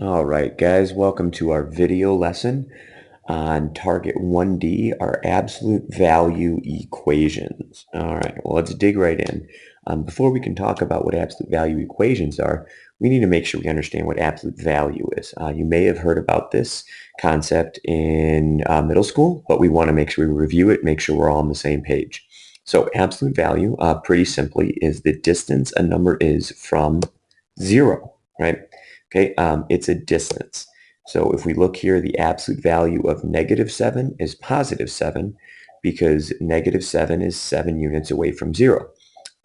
All right, guys, welcome to our video lesson on target 1D, our absolute value equations. All right, well, let's dig right in. Before we can talk about what absolute value equations are, we need to make sure we understand what absolute value is. You may have heard about this concept in middle school, but we want to make sure we review it, make sure we're all on the same page. So absolute value, pretty simply, is the distance a number is from zero, right? Okay, it's a distance. So if we look here, the absolute value of -7 is +7 because -7 is 7 units away from 0.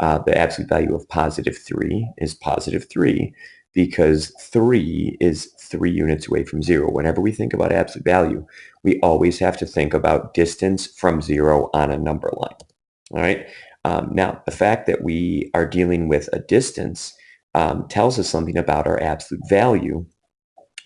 The absolute value of +3 is +3 because 3 is 3 units away from 0. Whenever we think about absolute value, we always have to think about distance from 0 on a number line. All right. Now, the fact that we are dealing with a distance tells us something about our absolute value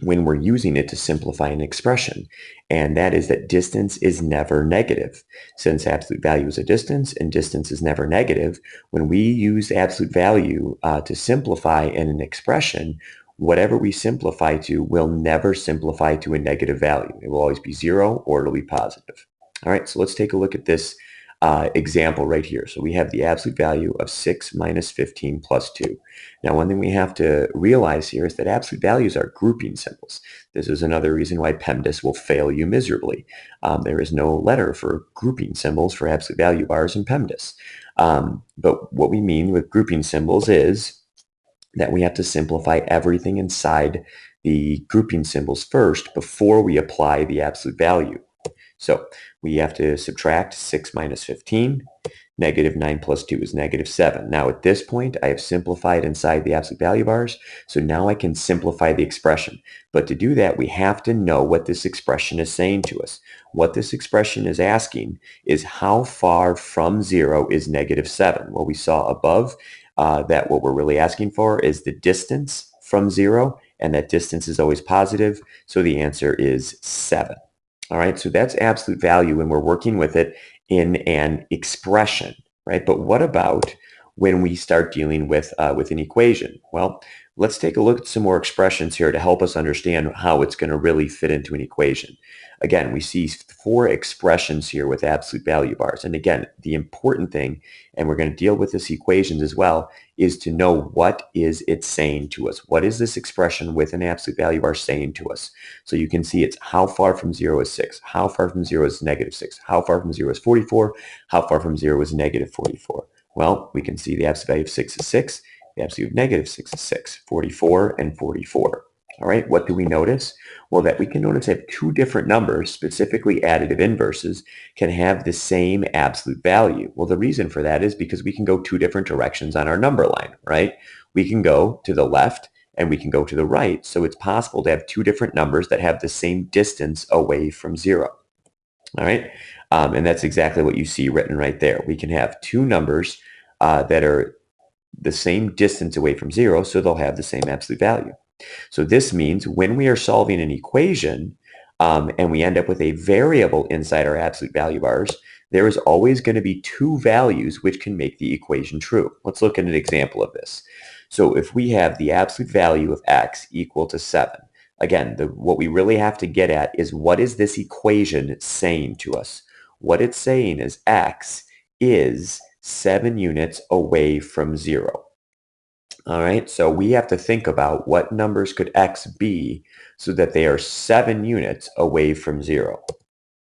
when we're using it to simplify an expression, and that is that distance is never negative. Since absolute value is a distance and distance is never negative, when we use absolute value to simplify in an expression, whatever we simplify to will never simplify to a negative value. It will always be 0 or it'll be positive. All right, so let's take a look at this example right here. So we have the absolute value of 6 minus 15 plus 2. Now, one thing we have to realize here is that absolute values are grouping symbols. This is another reason why PEMDAS will fail you miserably. There is no letter for grouping symbols for absolute value bars in PEMDAS. But what we mean with grouping symbols is that we have to simplify everything inside the grouping symbols first before we apply the absolute value. So we have to subtract 6 minus 15. Negative 9 plus 2 is -7. Now at this point, I have simplified inside the absolute value bars, so now I can simplify the expression. But to do that, we have to know what this expression is saying to us. What this expression is asking is how far from 0 is -7? Well, we saw above that what we're really asking for is the distance from 0, and that distance is always positive, so the answer is 7. All right, so that's absolute value when we're working with it in an expression, right? But what about when we start dealing with an equation? Well, let's take a look at some more expressions here to help us understand how it's going to really fit into an equation. Again, we see 4 expressions here with absolute value bars. And again, the important thing, and we're going to deal with this equations as well, is to know what is it saying to us. What is this expression with an absolute value bar saying to us? So you can see it's how far from 0 is 6, how far from 0 is -6, how far from 0 is 44, how far from 0 is -44. Well, we can see the absolute value of 6 is 6, the absolute of -6 is 6, 44 and 44. All right, what do we notice? Well, that we can notice that 2 different numbers, specifically additive inverses, can have the same absolute value. Well, the reason for that is because we can go 2 different directions on our number line, right? We can go to the left and we can go to the right. So it's possible to have 2 different numbers that have the same distance away from 0. All right. And that's exactly what you see written right there. We can have 2 numbers that are the same distance away from 0, so they'll have the same absolute value. So this means when we are solving an equation and we end up with a variable inside our absolute value bars, there is always going to be 2 values which can make the equation true. Let's look at an example of this. So if we have the absolute value of x equal to 7, again, what we really have to get at is what is this equation saying to us? What it's saying is x is 7 units away from 0. All right, so we have to think about what numbers could x be so that they are 7 units away from 0.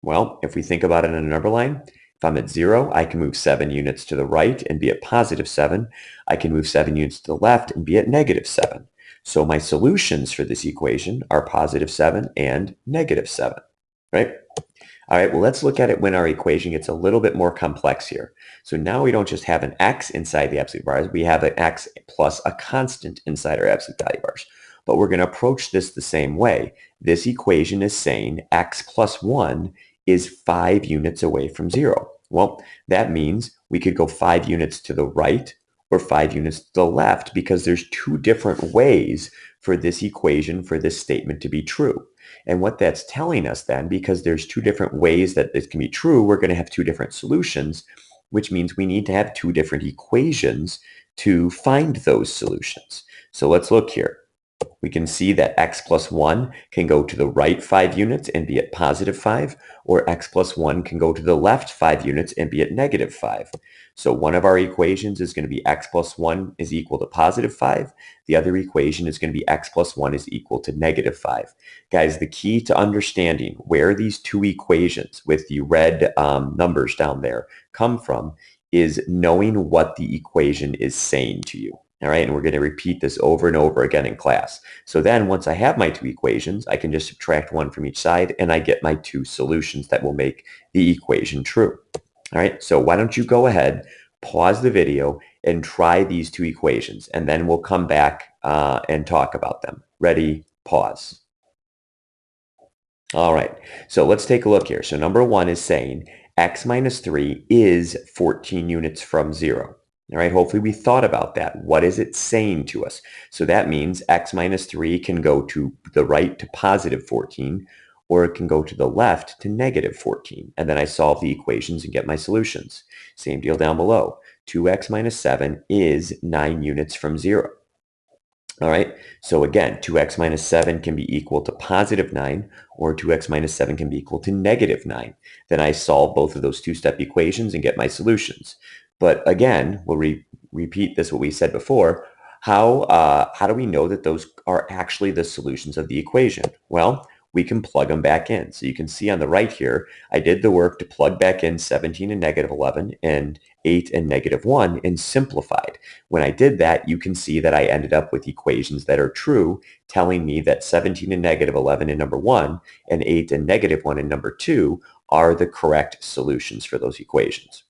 Well, if we think about it in a number line, if I'm at 0, I can move 7 units to the right and be at +7. I can move 7 units to the left and be at -7. So my solutions for this equation are +7 and -7, right? All right, well, let's look at it when our equation gets a little bit more complex here. So now we don't just have an x inside the absolute bars, we have an x plus a constant inside our absolute value bars. But we're going to approach this the same way. This equation is saying x plus 1 is 5 units away from 0. Well, that means we could go 5 units to the right or 5 units to the left because there's 2 different ways for this equation, for this statement to be true. And what that's telling us then, because there's 2 different ways that this can be true, we're going to have 2 different solutions, which means we need to have 2 different equations to find those solutions. So let's look here. We can see that x plus 1 can go to the right 5 units and be at positive 5, or x plus 1 can go to the left 5 units and be at negative 5. So one of our equations is going to be x plus 1 is equal to positive 5. The other equation is going to be x plus 1 is equal to negative 5. Guys, the key to understanding where these two equations with the red numbers down there come from is knowing what the equation is saying to you. All right, and we're going to repeat this over and over again in class. So then once I have my two equations, I can just subtract one from each side and I get my two solutions that will make the equation true. All right, so why don't you go ahead, pause the video and try these two equations, and then we'll come back and talk about them. Ready, pause. All right, so let's take a look here. So number one is saying x minus 3 is 14 units from 0. All right, hopefully we thought about that. What is it saying to us? So that means x minus 3 can go to the right to positive 14, or it can go to the left to negative 14. And then I solve the equations and get my solutions. Same deal down below. 2x minus 7 is 9 units from 0. All right, so again, 2x minus 7 can be equal to positive 9, or 2x minus 7 can be equal to negative 9. Then I solve both of those two-step equations and get my solutions. But again, we'll repeat this, what we said before. How do we know that those are actually the solutions of the equation? Well, we can plug them back in. So you can see on the right here, I did the work to plug back in 17 and negative 11 and 8 and negative 1 and simplified. When I did that, you can see that I ended up with equations that are true, telling me that 17 and negative 11 in number 1 and 8 and negative 1 in number 2 are the correct solutions for those equations.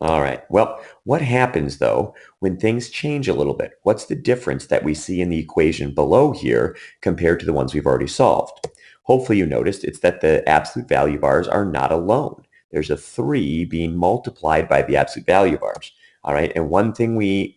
All right. Well, what happens though when things change a little bit? What's the difference that we see in the equation below here compared to the ones we've already solved? Hopefully you noticed it's that the absolute value bars are not alone. There's a 3 being multiplied by the absolute value bars. All right. And one thing we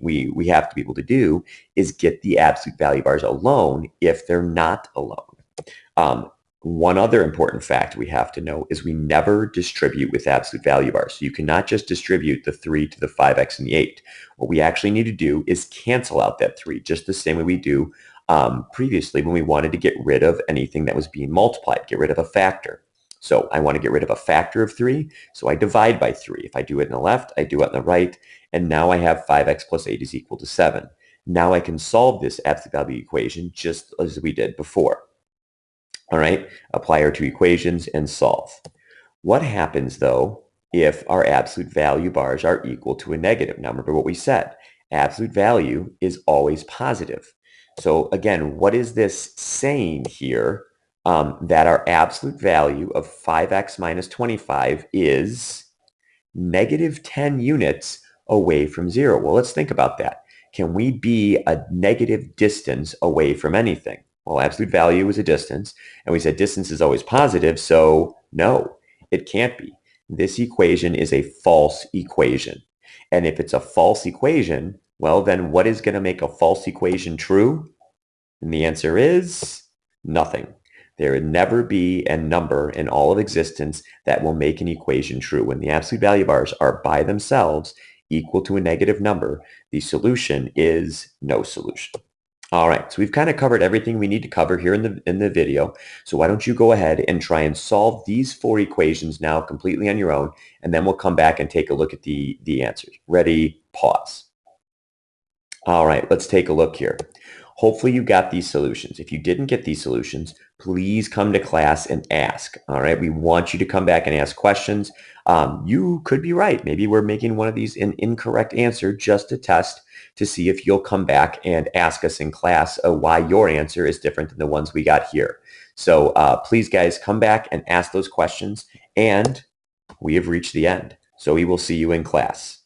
have to be able to do is get the absolute value bars alone if they're not alone. One other important fact we have to know is we never distribute with absolute value bars. So you cannot just distribute the 3 to the 5x and the 8. What we actually need to do is cancel out that 3, just the same way we do previously when we wanted to get rid of anything that was being multiplied, get rid of a factor. So I want to get rid of a factor of 3, so I divide by 3. If I do it in the left, I do it in the right, and now I have 5x plus 8 is equal to 7. Now I can solve this absolute value equation just as we did before. All right, apply our two equations and solve. What happens though if our absolute value bars are equal to a negative? Now remember what we said, absolute value is always positive. So again, what is this saying here? That our absolute value of 5x minus 25 is negative 10 units away from 0. Well, let's think about that. Can we be a negative distance away from anything? Well, absolute value is a distance, and we said distance is always positive, so no, it can't be. This equation is a false equation. And if it's a false equation, well, then what is going to make a false equation true? And the answer is nothing. There would never be a number in all of existence that will make an equation true. When the absolute value bars are by themselves equal to a negative number, the solution is no solution. All right, so we've kind of covered everything we need to cover here in the video. So why don't you go ahead and try and solve these 4 equations now completely on your own, and then we'll come back and take a look at the answers. Ready, pause. All right, let's take a look here. Hopefully you got these solutions. If you didn't get these solutions, please come to class and ask. All right, we want you to come back and ask questions. You could be right. Maybe we're making one of these an incorrect answer just to test to see if you'll come back and ask us in class why your answer is different than the ones we got here. So please, guys, come back and ask those questions. And we have reached the end. So we will see you in class.